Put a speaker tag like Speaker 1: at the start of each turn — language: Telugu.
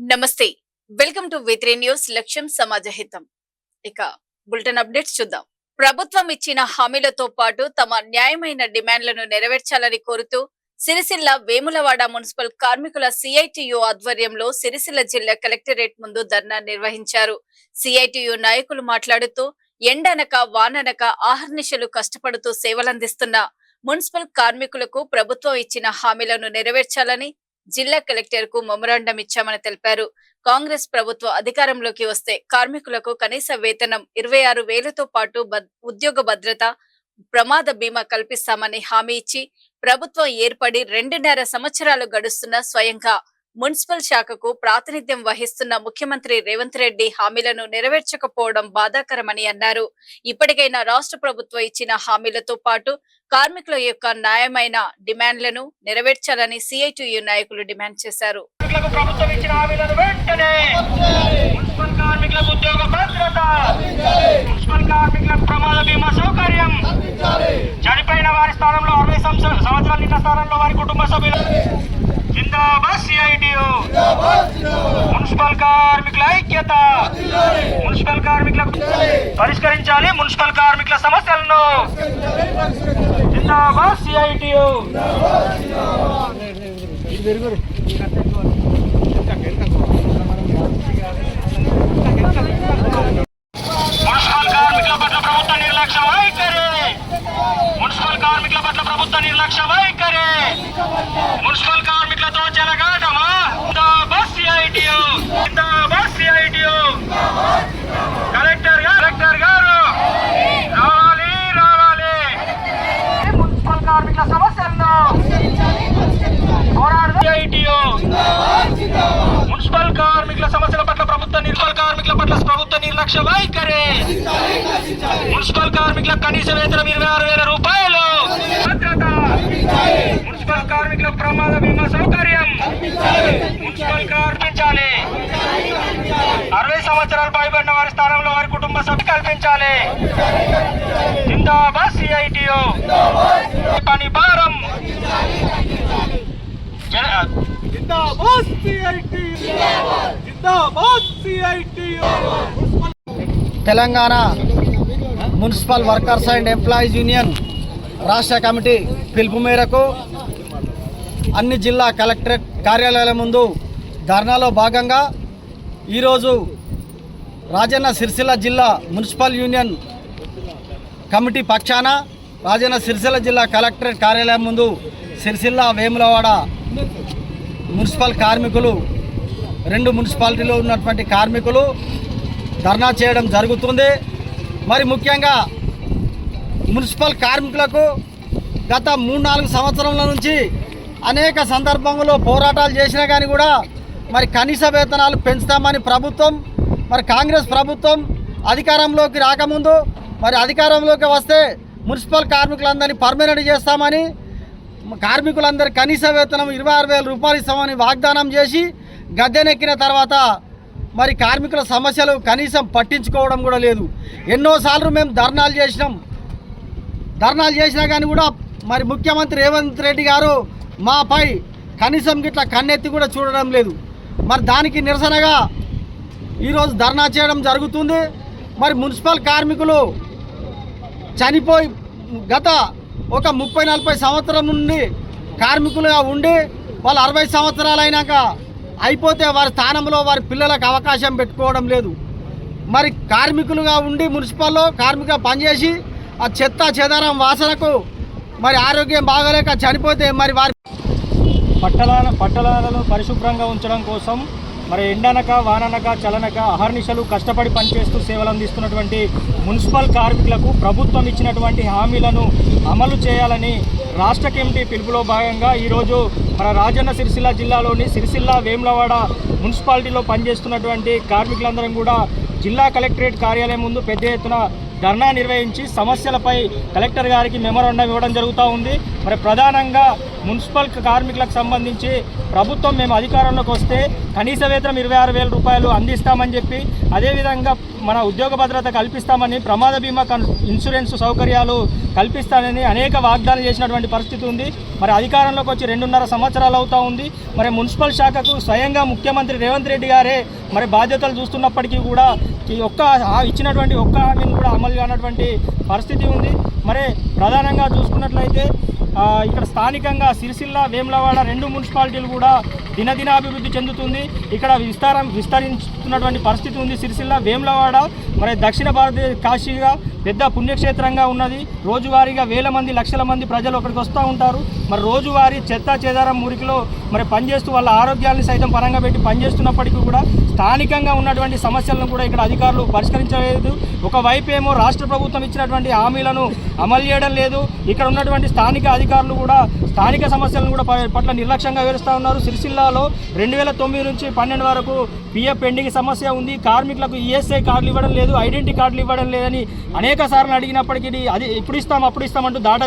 Speaker 1: నమస్తే. Welcome to V3 news. లక్ష్యం సమాజహితం. ఇక బులెటిన్ అప్డేట్స్ చూద్దాం. ప్రభుత్వం ఇచ్చిన హామీలతో పాటు తమ న్యాయమైన డిమాండ్లను నెరవేర్చాలని కోరుతూ సిరిసిల్ల వేములవాడ మున్సిపల్ కార్మికుల CITU ఆధ్వర్యంలో సిరిసిల్ల జిల్లా కలెక్టరేట్ ముందు ధర్నా నిర్వహించారు. CITU నాయకులు మాట్లాడుతూ ఎండనక వాననక ఆహర్నిశలు కష్టపడుతూ సేవలందిస్తున్న మున్సిపల్ కార్మికులకు ప్రభుత్వం ఇచ్చిన హామీలను నెరవేర్చాలని జిల్లా కలెక్టర్ కు మెమోరాండం ఇచ్చామని తెలిపారు. కాంగ్రెస్ ప్రభుత్వం అధికారంలోకి వస్తే కార్మికులకు కనీస వేతనం 26,000తో పాటు ఉద్యోగ భద్రత, ప్రమాద బీమా కల్పిస్తామని హామీ ఇచ్చి ప్రభుత్వం ఏర్పడి 2.5 సంవత్సరాలు గడుస్తున్న స్వయంగా మున్సిపల్ శాఖకు ప్రాతినిధ్యం వహిస్తున్న ముఖ్యమంత్రి రేవంత్ రెడ్డి హామీలను నెరవేర్చకపోవడం బాధాకరమని అన్నారు. ఇప్పటికైనా రాష్ట్ర ప్రభుత్వం ఇచ్చిన హామీలతో పాటు కార్మికుల యొక్క న్యాయమైన డిమాండ్లను నెరవేర్చాలని CITU నాయకులు డిమాండ్ చేశారు.
Speaker 2: చనిపోయిన వారి స్థానంలో 60 సంవత్సరాల నిన్న స్థానంలో వారి కుటుంబ సభ్యులు జిందాబాద్ CITU. మున్సిపల్ కార్మికుల ఐక్యత. మున్సిపల్ కార్మికులకు పరిష్కరించాలి మున్సిపల్ కార్మికుల సమస్యలను. జిందాబాద్ CITU. మున్సిపల్ కార్మికుల పట్ల ప్రభుత్వ నిర్లక్ష్య వైఖరి. మున్సిపల్ కార్మికుల పట్ల ప్రభుత్వ నిర్లక్ష్య వైఖరి. మున్సిపల్ కార్మికులతో చెలగాటమా? జిందాబాద్ CITU. జిందాబాద్ CITU. కలెక్టర్ గారు రావాలి రావాలి. మున్సిపల్ కార్మికుల సమస్యలను పోరాడు. CITU. మున్సిపల్ కార్మికుల సమస్యల పట్ల కార్మికుల పట్ల ప్రభుత్వ నిర్లక్ష్య వైఖరి. మున్సిపల్ కార్మికుల కనీస వేతనం 26,000 రూపాయలు. భద్రత. మున్సిపల్ కార్మికుల ప్రమాద బీమా సౌకర్యం మున్సిపల్ కల్పించాలి. 60 సంవత్సరాలు పైబడిన వారి స్థానంలో వారి కుటుంబ సభ్యులు కల్పించాలి. జిందాబాద్ CITU. పని భారం.
Speaker 3: Telangana municipal workers and employees union రాష్ట్ర కమిటీ పిలుపు మేరకు అన్ని జిల్లా కలెక్టరేట్ కార్యాలయాల ముందు ధర్నాలో భాగంగా ఈరోజు రాజన్న సిరిసిల్ల జిల్లా మున్సిపల్ యూనియన్ కమిటీ పక్షాన రాజన్న సిరిసిల్ల జిల్లా కలెక్టరేట్ కార్యాలయం ముందు సిరిసిల్ల వేములవాడ మున్సిపల్ కార్మికులు 2 మున్సిపాలిటీలో ఉన్నటువంటి కార్మికులు ధర్నా చేయడం జరుగుతుంది. మరి ముఖ్యంగా మున్సిపల్ కార్మికులకు గత 3-4 సంవత్సరాల నుంచి అనేక సందర్భంలో పోరాటాలు చేసినా కానీ కూడా మరి కనీస వేతనాలు పెంచుతామని ప్రభుత్వం, మరి కాంగ్రెస్ ప్రభుత్వం అధికారంలోకి రాకముందు మరి అధికారంలోకి వస్తే మున్సిపల్ కార్మికులందరినీ పర్మనెంట్ చేస్తామని, కార్మికులందరి కనీస వేతనం 26,000 రూపాయలు ఇస్తామని వాగ్దానం చేసి గద్దెనెక్కిన తర్వాత మరి కార్మికుల సమస్యలు కనీసం పట్టించుకోవడం కూడా లేదు. ఎన్నోసార్లు మేము ధర్నాలు చేసినా కానీ కూడా మరి ముఖ్యమంత్రి రేవంత్ రెడ్డి గారు మాపై కనీసం గిట్లా కన్నెత్తి కూడా చూడడం లేదు. మరి దానికి నిరసనగా ఈరోజు ధర్నా చేయడం జరుగుతుంది. మరి మున్సిపల్ కార్మికులు చనిపోయి గత ఒక 30-40 సంవత్సరం నుండి కార్మికులుగా ఉండి వాళ్ళు 60 సంవత్సరాలు అయినాక అయిపోతే వారి స్థానంలో వారి పిల్లలకు అవకాశం పెట్టుకోవడం లేదు. మరి కార్మికులుగా ఉండి మున్సిపల్లో కార్మికులుగా పనిచేసి ఆ చెత్త చెదారం వాసనకు మరి ఆరోగ్యం బాగలేక చనిపోతే మరి వారి
Speaker 2: పట్టణాలను పరిశుభ్రంగా ఉంచడం కోసం మరి ఎండనక వాననక చలనక అహర్నిశలు కష్టపడి పనిచేస్తూ సేవలు అందిస్తున్నటువంటి మున్సిపల్ కార్మికులకు ప్రభుత్వం ఇచ్చినటువంటి హామీలను అమలు చేయాలని రాష్ట్ర కమిటీ పిలుపులో భాగంగా ఈరోజు మన రాజన్న సిరిసిల్ల జిల్లాలోని సిరిసిల్ల వేములవాడ మున్సిపాలిటీలో పనిచేస్తున్నటువంటి కార్మికులందరం కూడా జిల్లా కలెక్టరేట్ కార్యాలయం ముందు పెద్ద ఎత్తున ధర్నా నిర్వహించి సమస్యలపై కలెక్టర్ గారికి మెమోరాండం ఇవ్వడం జరుగుతూ ఉంది. మరి ప్రధానంగా మున్సిపల్ కార్మికులకు సంబంధించి ప్రభుత్వం మేము అధికారంలోకి వస్తే కనీస వేతనం 26,000 రూపాయలు అందిస్తామని చెప్పి, అదేవిధంగా మన ఉద్యోగ భద్రత కల్పిస్తామని, ప్రమాద బీమా ఇన్సూరెన్స్ సౌకర్యాలు కల్పిస్తానని అనేక వాగ్దానాలు చేసినటువంటి పరిస్థితి ఉంది. మరి అధికారంలోకి వచ్చి 2.5 సంవత్సరాలు అవుతా ఉంది. మరి మున్సిపల్ శాఖకు స్వయంగా ముఖ్యమంత్రి రేవంత్ రెడ్డి గారే మరి బాధ్యతలు చూస్తున్నప్పటికీ కూడా ఇచ్చినటువంటి ఒక్క హామీని కూడా అమలు కానటువంటి పరిస్థితి ఉంది. మరి ప్రధానంగా చూసుకున్నట్లయితే ఇక్కడ స్థానికంగా సిరిసిల్ల, వేములవాడ 2 మున్సిపాలిటీలు కూడా దినదినాభివృద్ధి చెందుతుంది. ఇక్కడ విస్తరించుతున్నటువంటి పరిస్థితి ఉంది. సిరిసిల్ల, వేములవాడ మరి దక్షిణ భారతదేశ కాశీగా పెద్ద పుణ్యక్షేత్రంగా ఉన్నది. రోజువారీగా వేల మంది, లక్షల మంది ప్రజలు అక్కడికి వస్తూ ఉంటారు. మరి రోజువారీ చెత్త చెదారం మురికిలో మరి పనిచేస్తూ వాళ్ళ ఆరోగ్యాన్ని సైతం పరంగా పెట్టి పనిచేస్తున్నప్పటికీ కూడా స్థానికంగా ఉన్నటువంటి సమస్యలను కూడా ఇక్కడ అధికారులు పరిష్కరించలేదు. ఒకవైపు ఏమో రాష్ట్ర ప్రభుత్వం ఇచ్చినటువంటి హామీలను అమలు చేయడం లేదు. ఇక్కడ ఉన్నటువంటి స్థానిక అధికారులు కూడా స్థానిక సమస్యలను కూడా పట్ల నిర్లక్ష్యంగా వివరిస్తూ ఉన్నారు. సిరిసిల్లాలో 2009 నుంచి 12 వరకు పిఎఫ్ పెండింగ్ సమస్య ఉంది. కార్మికులకు ఈఎస్ఐ కార్డులు ఇవ్వడం లేదు, ఐడెంటిటీ కార్డులు ఇవ్వడం లేదని అనేక సార్లు అడిగినప్పటికీ అది ఇప్పుడు ఇస్తాం అప్పుడు ఇస్తామంటూ దాట